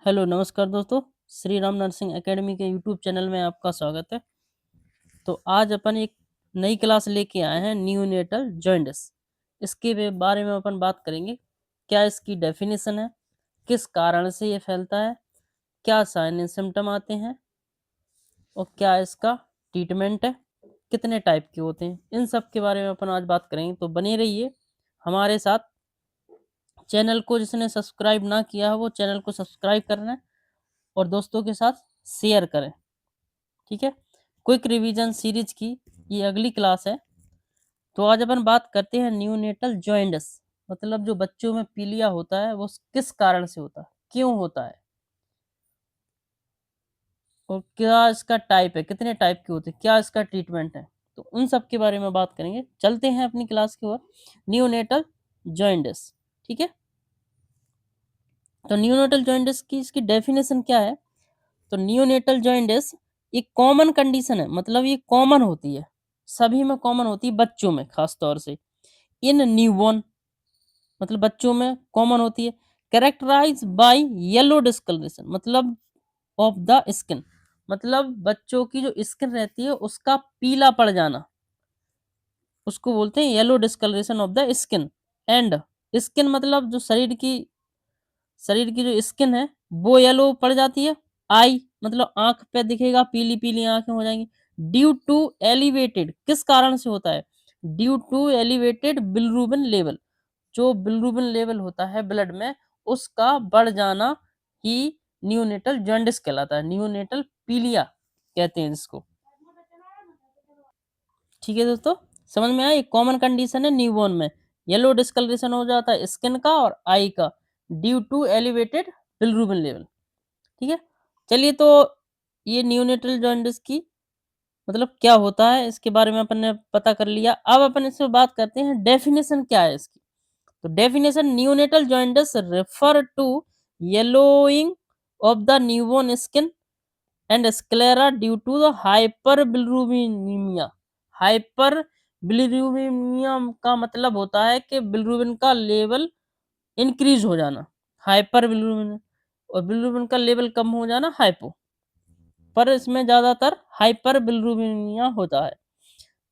Hello नमस्कार दोस्तों। Shri Ram nursing academy के यूट्यूब चैनल में आपका स्वागत है। तो आज अपन एक नई क्लास लेके आए हैं, न्यूनेटल जॉइंटिस। इसके बारे में अपन बात करेंगे। क्या इसकी डेफिनेशन है, किस कारण से ये फैलता है, क्या साइन एंड सिम्टम आते हैं और क्या इसका ट्रीटमेंट है, कितने टाइप के होते हैं, इन सब के बारे में अपन आज बात करेंगे। तो बने रहिए हमारे साथ। चैनल को जिसने सब्सक्राइब ना किया है वो चैनल को सब्सक्राइब करना है और दोस्तों के साथ शेयर करें। ठीक है। क्विक रिवीजन सीरीज की ये अगली क्लास है। तो आज अपन बात करते हैं न्यूनेटल जॉइंटिस, मतलब जो बच्चों में पीलिया होता है वो किस कारण से होता है, क्यों होता है और क्या इसका टाइप है, कितने टाइप के होते हैं, क्या इसका ट्रीटमेंट है। तो उन सब के बारे में बात करेंगे। चलते हैं अपनी क्लास की ओर। Neonatal jaundice. ठीक है। तो न्यूनेटल जॉइंटिस की इसकी डेफिनेशन क्या है। तो नियोनेटल जॉइंटिस एक कॉमन कंडीशन है, मतलब ये कॉमन होती है, सभी में कॉमन होती है, बच्चों में खास तौर से। इन न्यूबॉर्न मतलब बच्चों में कॉमन होती है। कैरेक्टराइज बाय येलो डिस्कलरेशन मतलब ऑफ द स्किन, मतलब बच्चों की जो स्किन रहती है उसका पीला पड़ जाना, उसको बोलते हैं yellow discolouration of the skin. And skin मतलब जो शरीर की जो स्किन है वो येलो पड़ जाती है। आई मतलब आंख पे दिखेगा, पीली पीली आंखें हो जाएंगी। ड्यू टू एलिवेटेड, किस कारण से होता है, due to elevated bilirubin level, जो बिलरुबिन लेवल होता है ब्लड में उसका बढ़ जाना ही न्यूनेटल जॉन्डिस कहलाता है, न्यूनेटल पीलिया कहते हैं इसको। ठीक है दोस्तों, समझ में आया। कॉमन कंडीशन है न्यूबॉर्न में, येलो डिस्कलरेशन हो जाता है स्किन का और आई का due to elevated bilirubin level. ठीक है। चलिए, तो ये न्यूनेटल जॉन्डिस की मतलब क्या होता है इसके बारे में अपन ने पता कर लिया। अब अपन इसमें बात करते हैं डेफिनेशन क्या है इसकी। तो definition, neonatal jaundice refer to yellowing of the newborn skin and sclera due to the hyperbilirubinemia. Hyperbilirubinemia का मतलब होता है कि बिलिरुबिन का लेवल इंक्रीज हो जाना, हाइपरबिलिरुबिन, और बिलिरुबिन का लेवल कम हो जाना हाइपो, पर इसमें ज्यादातर हाइपरबिलिरुबिnemia होता है।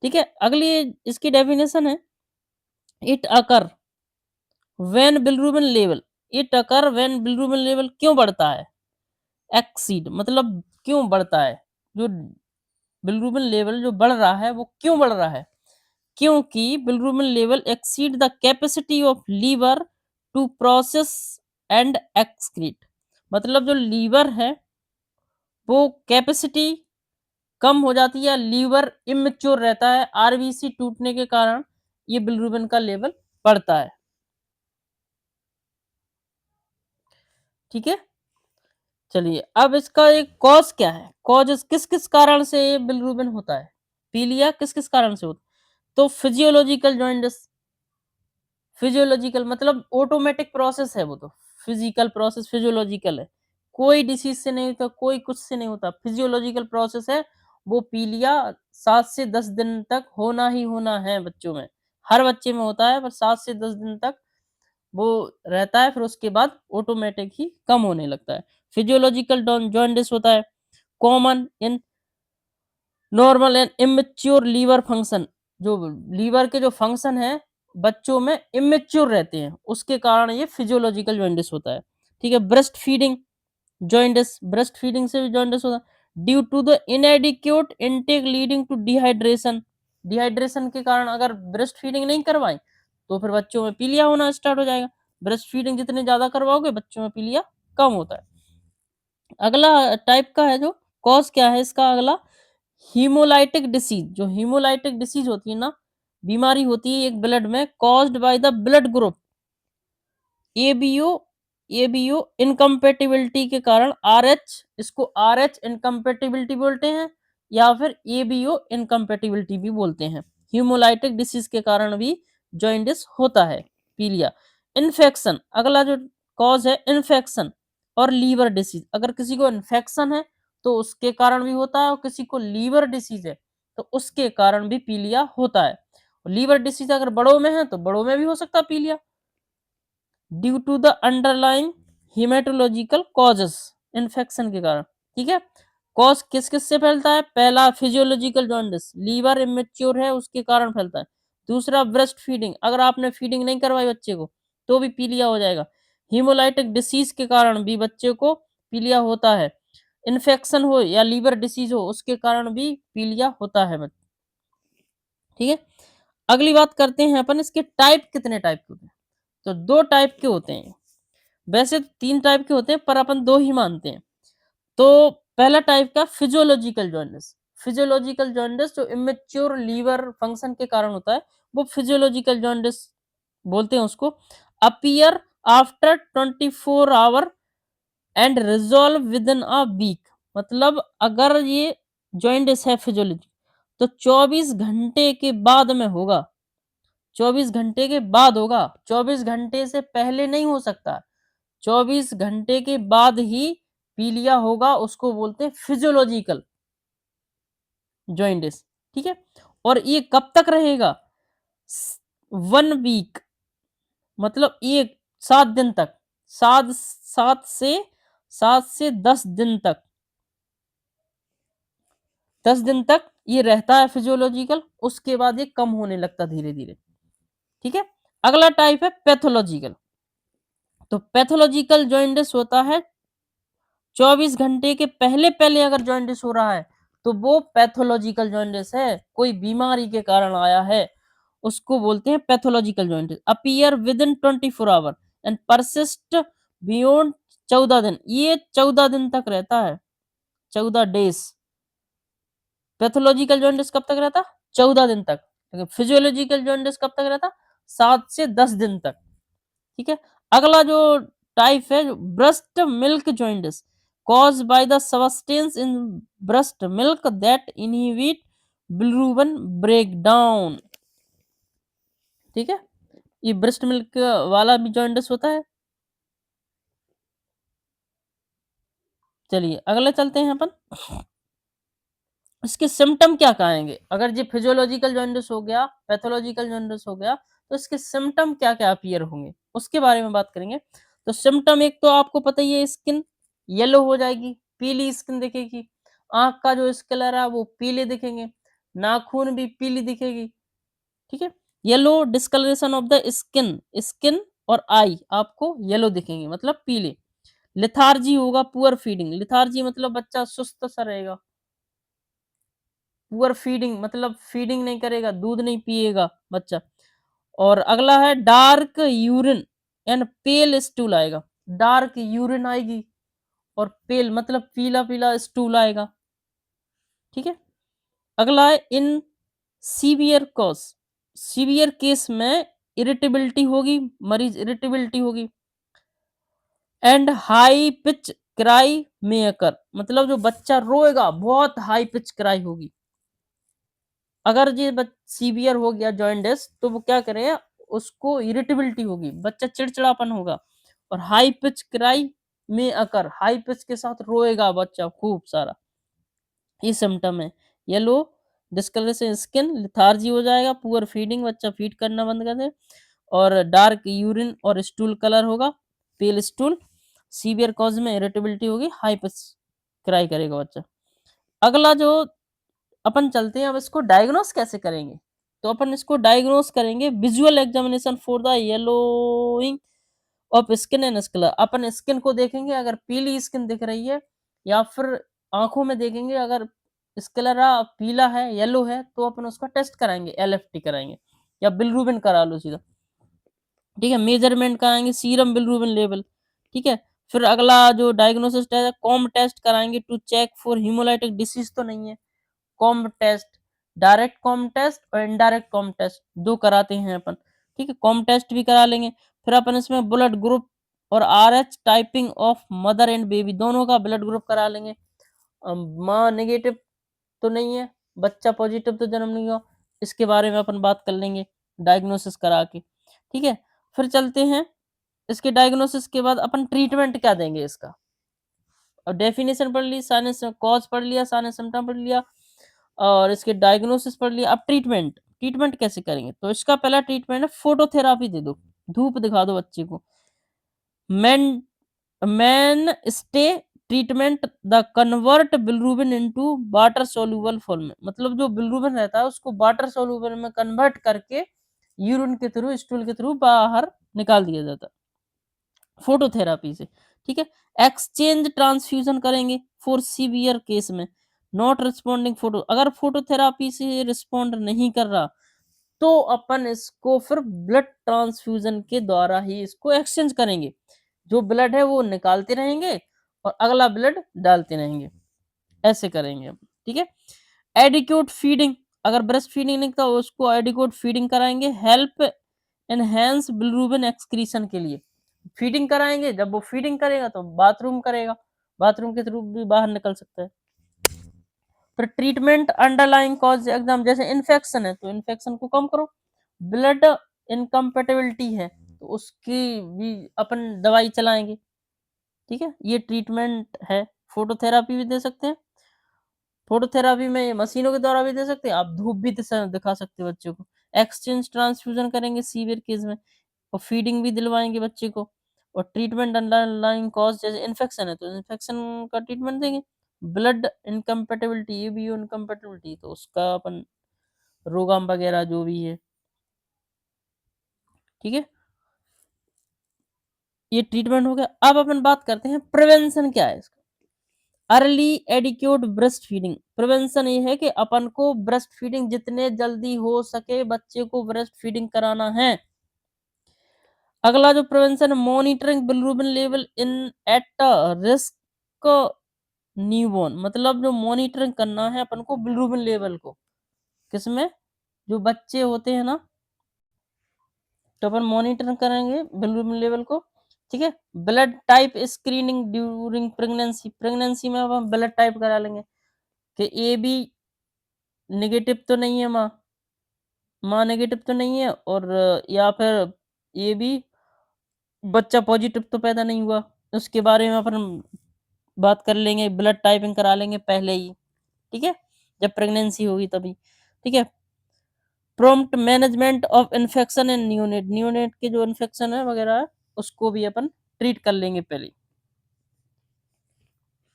ठीक है। अगली इसकी डेफिनेशन है, it occur when bilirubin level, it occur when bilirubin level क्यों बढ़ता है, एक्सीड मतलब क्यों बढ़ता है, जो बिलिरुबिन लेवल जो बढ़ रहा है वो क्यों बढ़ रहा है, क्योंकि bilirubin level exceed the capacity of liver to process and excrete, मतलब जो लीवर है वो कैपेसिटी कम हो जाती है, लीवर इमेच्योर रहता है, आरबीसी टूटने के कारण ये बिलिरुबिन का लेवल बढ़ता है। ठीक है। चलिए, अब इसका एक कॉज क्या है, कॉज किस किस कारण से ये बिलिरुबिन होता है, पीलिया किस किस कारण से होता है। तो फिजियोलॉजिकल जॉइंटिस, फिजियोलॉजिकल मतलब ऑटोमेटिक प्रोसेस है वो, तो फिजिकल प्रोसेस फिजियोलॉजिकल है, कोई डिसीज से नहीं होता, कोई कुछ से नहीं होता, फिजियोलॉजिकल प्रोसेस है वो। पीलिया 7 से 10 दिन तक होना ही होना है बच्चों में, हर बच्चे में होता है, पर 7 से 10 दिन तक वो रहता है, फिर उसके बाद ऑटोमेटिक ही कम होने लगता है। फिजियोलॉजिकल जॉन्डिस होता है common in normal and immature liver function, जो लीवर के जो फंक्शन है बच्चों में इमेच्योर रहते हैं, उसके कारण ये फिजियोलॉजिकल जॉन्डिस होता है। ठीक है। Breast feeding jaundice, breast feeding से भी जॉन्डिस होता है due to the inadequate intake leading to dehydration, dehydration के कारण अगर ब्रेस्ट फीडिंग नहीं करवाएं तो फिर बच्चों में पीलिया होना स्टार्ट हो जाएगा। ब्रेस्ट फीडिंग जितने ज्यादा करवाओगे बच्चों में पीलिया कम होता है। अगला टाइप का है जो कॉज क्या है इसका, अगला हीमोलाइटिक डिसीज, जो हीमोलाइटिक डिसीज होती है ना, बीमारी होती है एक ब्लड में, caused by the blood group ABO, ABO incompatibility के कारण, आरएच, इसको आरएच इनकम्पेटिबिलिटी बोलते हैं या फिर एबीओ इनकम्पेटिबिलिटी भी बोलते हैं। हीमोलाइटिक डिसीज के कारण भी जॉइंडिस होता है, पीलिया। इन्फेक्शन, अगला जो कॉज है इन्फेक्शन और लीवर डिसीज, अगर किसी को इन्फेक्शन है तो उसके कारण भी होता है, और किसी को लीवर डिसीज है तो उसके कारण भी पीलिया होता है। लीवर डिसीज अगर बड़ों में है तो बड़ों में भी हो सकता है पीलिया, due to the underlying haematological causes, infection के कारण, ठीक है। कॉज किस किस से फैलता है? पहला फिजियोलॉजिकल जॉन्डिस, लीवर इमेच्योर है उसके कारण फैलता है। दूसरा ब्रेस्ट फीडिंग, अगर आपने फीडिंग नहीं करवाई बच्चे को तो भी पीलिया हो जाएगा। हीमोलाइटिक डिसीज के कारण भी बच्चे को पीलिया होता है। इन्फेक्शन हो या लीवर डिसीज हो उसके कारण भी पीलिया होता है ठीक है। अगली बात करते हैं अपन, इसके टाइप कितने टाइप के होते हैं? तो दो टाइप के होते हैं। वैसे तो तीन टाइप के होते हैं पर अपन दो ही मानते हैं। तो पहला टाइप का फिजियोलॉजिकल जॉन्डिस। फिजियोलॉजिकल जॉन्डिस जो इमेच्योर लीवर फंक्शन के कारण होता है वो फिजियोलॉजिकल जॉन्डिस बोलते हैं उसको। Appear after 24 hour and resolve within a week. मतलब अगर ये जॉइंटिस है फिजियोलॉजी तो 24 घंटे के बाद में होगा। 24 घंटे के बाद होगा, 24 घंटे से पहले नहीं हो सकता। 24 घंटे के बाद ही पीलिया होगा, उसको बोलते हैं फिजियोलॉजिकल जॉइंटिस, ठीक है। और ये कब तक रहेगा? 1 वीक, मतलब एक 7 दिन तक, सात सात से 10 दिन तक, 10 दिन तक ये रहता है फिजियोलॉजिकल। उसके बाद ये कम होने लगता धीरे धीरे, ठीक है। अगला टाइप है पैथोलॉजिकल। तो पैथोलॉजिकल जॉइंटिस होता है 24 घंटे के पहले पहले अगर जॉइंटिस हो रहा है तो वो पैथोलॉजिकल जॉइंटिस है, कोई बीमारी के कारण आया है, उसको बोलते हैं pathological jaundice. Appear with in 24 hour and persist beyond 14 दिन। ये 14 दिन तक रहता है, 14 डेज। पैथोलॉजिकल जॉन्डिस कब तक रहता? 14 दिन तक। फिजियोलॉजिकल जॉन्डिस कब तक रहता? 7 से 10 दिन तक, ठीक है। अगला जो टाइप है breast milk jaundice, cause by the substance in breast milk that inhibit bilirubin breakdown, ठीक है। ये ब्रेस्ट मिल्क वाला भी जॉन्डिस होता है। चलिए अगले चलते हैं अपन, इसके सिम्टम क्या कहेंगे? अगर ये फिजियोलॉजिकल जॉन्डिस हो गया, पैथोलॉजिकल जॉन्डिस हो गया, तो इसके सिम्टम क्या क्या अपीयर होंगे उसके बारे में बात करेंगे। तो सिम्टम एक तो आपको पता ही है, स्किन येलो हो जाएगी, पीली स्किन दिखेगी, आंख का जो स्कलर है वो पीले दिखेंगे, नाखून भी पीली दिखेगी, ठीक है। Yellow discolouration of the skin, skin और आई आपको येलो दिखेंगे मतलब पीले। लिथार्जी होगा, पुअर फीडिंग, लिथार्जी मतलब बच्चा सुस्त सा रहेगा। पुअर फीडिंग मतलब फीडिंग नहीं करेगा, दूध नहीं पिएगा बच्चा। और अगला है dark urine and pale stool आएगा, डार्क यूरिन आएगी और पेल मतलब पीला पीला स्टूल आएगा, ठीक है। अगला है in severe cause, severe case में इरिटेबिलिटी होगी, मरीज इरिटेबिलिटी होगी। एंड हाई पिच क्राई में अकर, मतलब जो बच्चा रोएगा बहुत हाई पिच क्राई होगी। अगर ये सीवियर हो गया जॉइंटिस तो वो क्या करेगा, उसको इरिटेबिलिटी होगी, बच्चा चिड़चिड़ापन होगा और हाई पिच क्राई में अकर, हाई पिच के साथ रोएगा बच्चा खूब सारा। ये सिम्टम है। येलो डिस्कलरेशन स्किन, लिथार्जी हो जाएगा, पुअर फीडिंग, बच्चा फीड करना बंद कर दे, और डार्क यूरिन और स्टूल कलर होगा, पेल स्टूल। सीवियर कॉज में इरिटेबिलिटी होगी, हाई पिच क्राई करेगा बच्चा। अगला जो अपन चलते हैं, अब इसको डायग्नोस कैसे करेंगे? तो अपन इसको डायग्नोस करेंगे visual examination for the yellowing of skin and sclera. अपन स्किन को देखेंगे, अगर पीली स्किन दिख रही है, या फिर आंखों में देखेंगे अगर स्कलरा पीला है, येलो है, तो अपन उसका टेस्ट कराएंगे, एलएफटी कराएंगे या बिलिरुबिन करा लो सीधा, ठीक है। मेजरमेंट कराएंगे सीरम बिलिरुबिन लेवल, ठीक है। फिर अगला जो डायग्नोसिस टेस्ट है, कॉम टेस्ट कराएंगे to check for haemolytic disease तो नहीं है। Coombs test, direct Coombs test और इनडायरेक्ट कॉम टेस्ट दो कराते हैं अपन, ठीक है। कॉम टेस्ट भी करा लेंगे। फिर अपन इसमें ब्लड ग्रुप और RH typing of mother and baby दोनों का ब्लड ग्रुप करा लेंगे। माँ नेगेटिव तो नहीं है, बच्चा पॉजिटिव तो जन्म नहीं हुआ, इसके बारे में अपन बात कर लेंगे डायग्नोसिस करा के, ठीक है। फिर चलते हैं, इसके डायग्नोसिस के बाद अपन ट्रीटमेंट क्या देंगे इसका। और डेफिनेशन पढ़ ली, सारे कॉज पढ़ लिया, सारे सिम्टम पढ़ लिया, और इसके डायग्नोसिस पढ़ लिया। अब ट्रीटमेंट, ट्रीटमेंट कैसे करेंगे? तो इसका पहला ट्रीटमेंट है फोटोथेरापी दे दो, धूप दिखा दो बच्चे को। Man stay treatment the convert bilirubin into water soluble form में, मतलब जो बिलरूबिन रहता है उसको वाटर सोल्यूबल में कन्वर्ट करके यूरिन के थ्रू, स्टूल के थ्रू बाहर निकाल दिया जाता है फोटोथेरापी से। ठीक है, एक्सचेंज ट्रांसफ्यूजन करेंगे फॉर सीवियर केस में, नॉट रिस्पॉन्डिंग फोटो, अगर फोटोथेरापी से रिस्पॉन्ड नहीं कर रहा तो अपन इसको फिर ब्लड ट्रांसफ्यूजन के द्वारा ही इसको एक्सचेंज करेंगे, जो ब्लड है वो निकालते रहेंगे और अगला ब्लड डालते रहेंगे, ऐसे करेंगे हम। ठीक है, एडिक्यूट फीडिंग, अगर ब्रेस्ट फीडिंग नहीं तो उसको एडिक्यूट फीडिंग कराएंगे, हेल्प एनहेंस बिलरूबिन एक्सक्रीशन के लिए फीडिंग कराएंगे, जब वो फीडिंग करेगा तो बाथरूम करेगा, बाथरूम के थ्रू भी बाहर निकल सकता है। फिर ट्रीटमेंट अंडरलाइंग कॉज एग्जाम, जैसे इन्फेक्शन है तो इन्फेक्शन को कम करो, ब्लड इनकम्पेटेबिलिटी है तो उसकी भी अपन दवाई चलाएंगे। ठीक है, ये ट्रीटमेंट है। फोटोथेरापी भी दे सकते हैं, फोटोथेरापी में मशीनों के द्वारा भी दे सकते हैं, आप धूप भी दिखा सकते हैं बच्चों को। एक्सचेंज ट्रांसफ्यूजन करेंगे सीवियर केस में, और फीडिंग भी दिलवाएंगे बच्चे को। और ट्रीटमेंट अंडरलाइंग कॉज, जैसे इन्फेक्शन है तो इन्फेक्शन का ट्रीटमेंट देंगे, ब्लड इनकम्पेटेबिलिटी, ये भी इनकम्पेटेबिलिटी तो उसका अपन रोगाम वगैरह जो भी है। ठीक है, ये ट्रीटमेंट हो गया। अब अपन बात करते हैं प्रिवेंशन क्या है इसका। Early adequate breast feeding, prevention ये है कि अपन को ब्रेस्ट फीडिंग जितने जल्दी हो सके बच्चे को ब्रेस्ट फीडिंग कराना है। अगला जो prevention, monitoring bilirubin level in at risk newborn, मतलब जो मॉनिटरिंग करना है अपन को बिलरूबिन लेवल को, किसमें, जो बच्चे होते हैं ना, तो अपन मॉनिटर करेंगे बिलरूबिन लेवल को। ठीक है, blood type screening during pregnancy, pregnancy में अब हम ब्लड टाइप करा लेंगे कि ए बी नेगेटिव तो नहीं है, माँ नेगेटिव तो नहीं है, और या फिर ए बी बच्चा पॉजिटिव तो पैदा नहीं हुआ, उसके बारे में अपन बात कर लेंगे, ब्लड टाइपिंग करा लेंगे पहले ही। ठीक है, जब प्रेगनेंसी होगी तभी। ठीक है, prompt management of infection in neonate, neonate के जो इन्फेक्शन है वगैरह है, उसको भी अपन ट्रीट कर लेंगे पहले।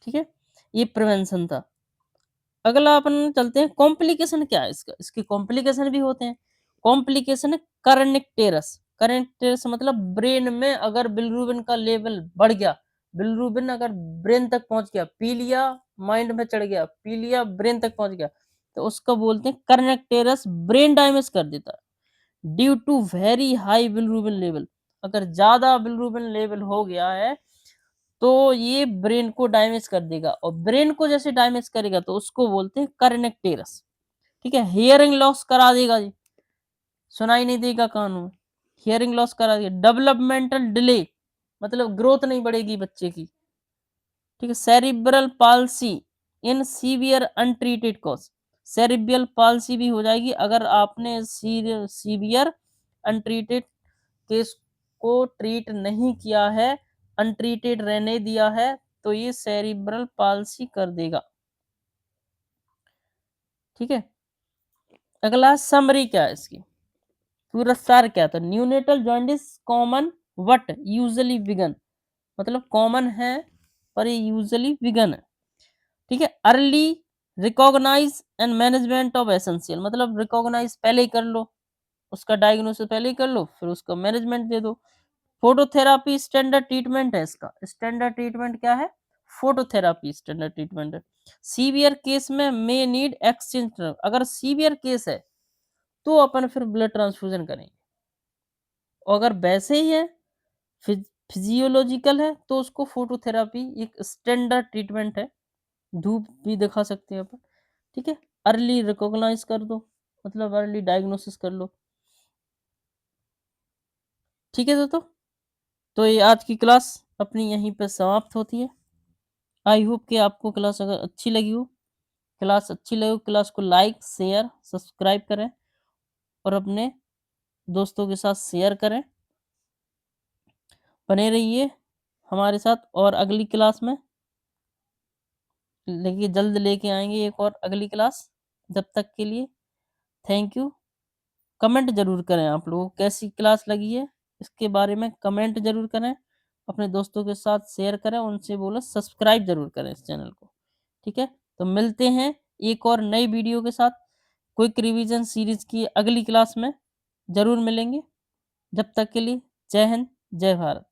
ठीक है, ये प्रिवेंशन था। अगला अपन चलते हैं कॉम्प्लिकेशन क्या है इसका, इसके कॉम्प्लिकेशन भी होते हैं। कॉम्प्लिकेशन है करनिकटेरस, करनिकटेरस मतलब ब्रेन में अगर बिलरूबिन का लेवल बढ़ गया, बिलरूबिन अगर ब्रेन तक पहुंच गया, पीलिया माइंड में चढ़ गया, पीलिया ब्रेन तक पहुंच गया, तो उसका बोलते हैं करनिकटेरस, ब्रेन डैमेज कर देता है due to very high bilirubin level, अगर ज्यादा बिलरूबिन लेवल हो गया है तो ये ब्रेन को डैमेज कर देगा, और ब्रेन को जैसे डैमेज करेगा तो उसको बोलते हैं करनेक्टेरस। ठीक है, हियरिंग लॉस करा देगा जी, सुनाई नहीं देगा कानों में, हियरिंग लॉस करा देगा। डेवलपमेंटल डिले, मतलब ग्रोथ नहीं बढ़ेगी बच्चे की। ठीक है, cerebral palsy in severe untreated cause, cerebral palsy भी हो जाएगी अगर आपने सीवियर अनट्रीटेड केस को ट्रीट नहीं किया है, अनट्रीटेड रहने दिया है, तो ये सेरिब्रल पाल्सी कर देगा। ठीक है, अगला समरी क्या है इसकी, पूरा सार क्या था। Neonatal jaundice common but usually benign, मतलब कॉमन है पर ये यूजली विगन है। ठीक है, early recognise and management of essential, मतलब रिकॉग्नाइज पहले ही कर लो, उसका डायग्नोसिस पहले ही कर लो, फिर उसका मैनेजमेंट दे दो। फोटोथेरापी स्टैंडर्ड ट्रीटमेंट है इसका, स्टैंडर्ड ट्रीटमेंट क्या है, फोटोथेरापी स्टैंडर्ड ट्रीटमेंट है। सीवियर केस में मे नीड एक्सचेंज, अगर सीवियर केस है तो अपन फिर ब्लड ट्रांसफ्यूजन करेंगे, और अगर वैसे ही है फिजियोलॉजिकल है तो उसको फोटोथेरापी एक स्टैंडर्ड ट्रीटमेंट है, धूप भी दिखा सकते हैं अपन। ठीक है, अर्ली रिकॉग्नाइज कर दो, मतलब अर्ली डायग्नोसिस कर लो। ठीक है दोस्तों, तो ये आज की क्लास अपनी यहीं पर समाप्त होती है। आई होप कि आपको क्लास अगर अच्छी लगी हो, क्लास अच्छी लगी हो, क्लास को लाइक शेयर सब्सक्राइब करें और अपने दोस्तों के साथ शेयर करें। बने रहिए हमारे साथ, और अगली क्लास में जल्द लेके आएंगे एक और अगली क्लास। जब तक के लिए थैंक यू। कमेंट जरूर करें आप लोगों को कैसी क्लास लगी है, इसके बारे में कमेंट जरूर करें। अपने दोस्तों के साथ शेयर करें, उनसे बोलो सब्सक्राइब ज़रूर करें इस चैनल को, ठीक है? तो मिलते हैं एक और नई वीडियो के साथ, क्विक रिवीजन सीरीज़ की अगली क्लास में ज़रूर मिलेंगे। जब तक के लिए जय हिंद, जय भारत।